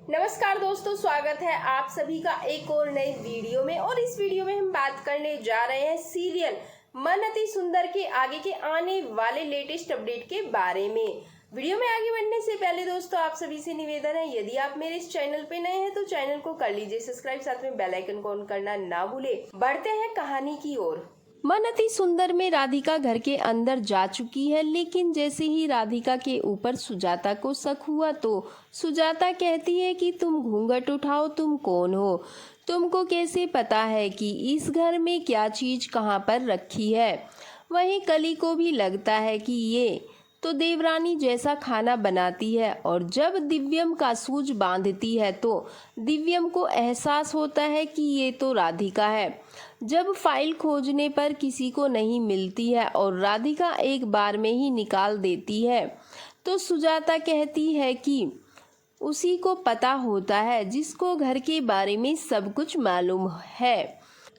नमस्कार दोस्तों, स्वागत है आप सभी का एक और नई वीडियो में। और इस वीडियो में हम बात करने जा रहे हैं सीरियल मन अति सुंदर के आगे के आने वाले लेटेस्ट अपडेट के बारे में। वीडियो में आगे बढ़ने से पहले दोस्तों आप सभी से निवेदन है, यदि आप मेरे इस चैनल पे नए हैं तो चैनल को कर लीजिए सब्सक्राइब, साथ में बेल आइकन को ऑन करना ना भूले। बढ़ते हैं कहानी की ओर। मन अति सुंदर में राधिका घर के अंदर जा चुकी है, लेकिन जैसे ही राधिका के ऊपर सुजाता को शक हुआ तो सुजाता कहती है कि तुम घूंघट उठाओ, तुम कौन हो, तुमको कैसे पता है कि इस घर में क्या चीज कहाँ पर रखी है। वहीं कली को भी लगता है कि ये तो देवरानी जैसा खाना बनाती है, और जब दिव्यम का सूज बांधती है तो दिव्यम को एहसास होता है कि ये तो राधिका है। जब फाइल खोजने पर किसी को नहीं मिलती है और राधिका एक बार में ही निकाल देती है तो सुजाता कहती है कि उसी को पता होता है जिसको घर के बारे में सब कुछ मालूम है।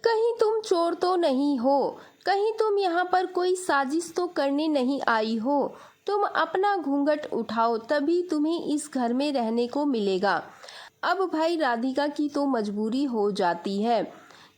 कहीं तुम चोर तो नहीं हो, कहीं तुम यहाँ पर कोई साजिश तो करने नहीं आई हो। तुम अपना घूंघट उठाओ, तभी तुम्हें इस घर में रहने को मिलेगा। अब भाई राधिका की तो मजबूरी हो जाती है,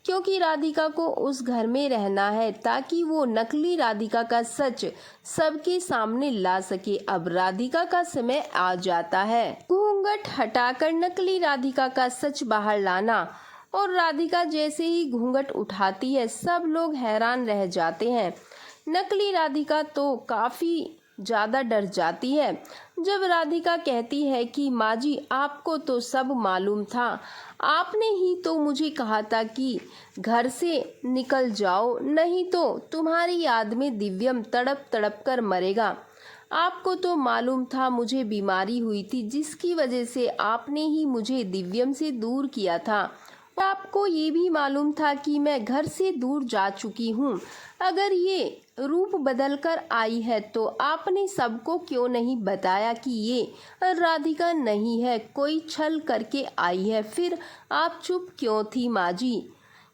क्योंकि राधिका को उस घर में रहना है ताकि वो नकली राधिका का सच सबके सामने ला सके। अब राधिका का समय आ जाता है घूंघट हटाकर नकली राधिका का सच बाहर लाना। और राधिका जैसे ही घूंघट उठाती है सब लोग हैरान रह जाते हैं। नकली राधिका तो काफी ज्यादा डर जाती है जब राधिका कहती है कि माँ जी आपको तो सब मालूम था, आपने ही तो मुझे कहा था कि घर से निकल जाओ, नहीं तो तुम्हारी याद में दिव्यम तड़प तड़प कर मरेगा। आपको तो मालूम था मुझे बीमारी हुई थी, जिसकी वजह से आपने ही मुझे दिव्यम से दूर किया था। आपको ये भी मालूम था कि मैं घर से दूर जा चुकी हूँ। अगर ये रूप बदल कर आई है तो आपने सबको क्यों नहीं बताया कि ये राधिका नहीं है, कोई छल करके आई है। फिर आप चुप क्यों थी माँ जी।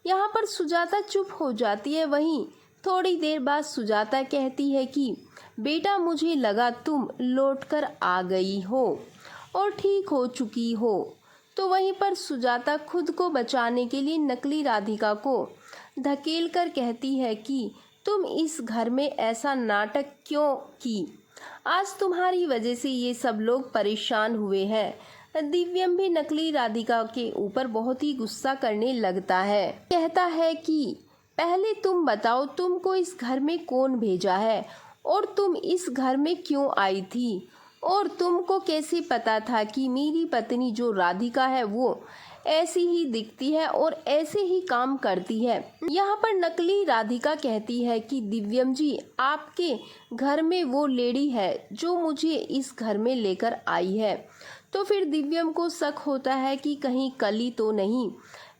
यहाँ पर सुजाता चुप हो जाती है। वहीं थोड़ी देर बाद सुजाता कहती है कि बेटा मुझे लगा तुम लौटकर आ गई हो और ठीक हो चुकी हो। तो वहीं पर सुजाता खुद को बचाने के लिए नकली राधिका को धकेल कर कहती है कि तुम इस घर में ऐसा नाटक क्यों की, आज तुम्हारी वजह से ये सब लोग परेशान हुए हैं। दिव्यम भी नकली राधिका के ऊपर बहुत ही गुस्सा करने लगता है। कहता है कि पहले तुम बताओ तुमको इस घर में कौन भेजा है और तुम इस घर में क्यों आई थी, और तुमको कैसे पता था कि मेरी पत्नी जो राधिका है वो ऐसी ही दिखती है और ऐसे ही काम करती है। यहाँ पर नकली राधिका कहती है कि दिव्यम जी आपके घर में वो लेडी है जो मुझे इस घर में लेकर आई है। तो फिर दिव्यम को शक होता है कि कहीं कली तो नहीं,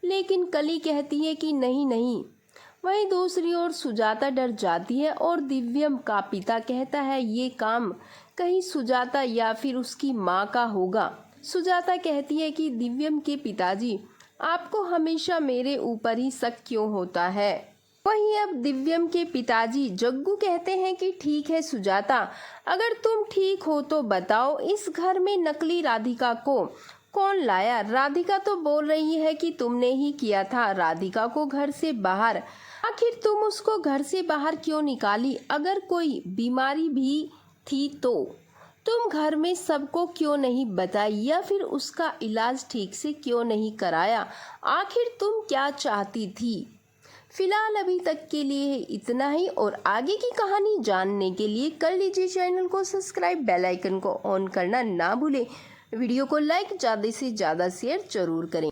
लेकिन कली कहती है कि नहीं नहीं। वहीं दूसरी ओर सुजाता डर जाती है और दिव्यम का पिता कहता है ये काम कहीं सुजाता या फिर उसकी माँ का होगा। सुजाता कहती है कि दिव्यम के पिताजी आपको हमेशा मेरे ऊपर ही शक क्यों होता है। वहीं अब दिव्यम के पिताजी जग्गू कहते हैं कि ठीक है सुजाता, अगर तुम ठीक हो तो बताओ इस घर में नकली राधिका को कौन लाया। राधिका तो बोल रही है कि तुमने ही किया था राधिका को घर से बाहर। आखिर तुम उसको घर से बाहर क्यों निकाली। अगर कोई बीमारी भी थी तो तुम घर में सबको क्यों नहीं बताई, या फिर उसका इलाज ठीक से क्यों नहीं कराया। आखिर तुम क्या चाहती थी। फिलहाल अभी तक के लिए इतना ही, और आगे की कहानी जानने के लिए कर लीजिए चैनल को सब्सक्राइब, बेल आइकन को ऑन करना ना भूलें। वीडियो को लाइक ज़्यादा से ज़्यादा शेयर जरूर करें।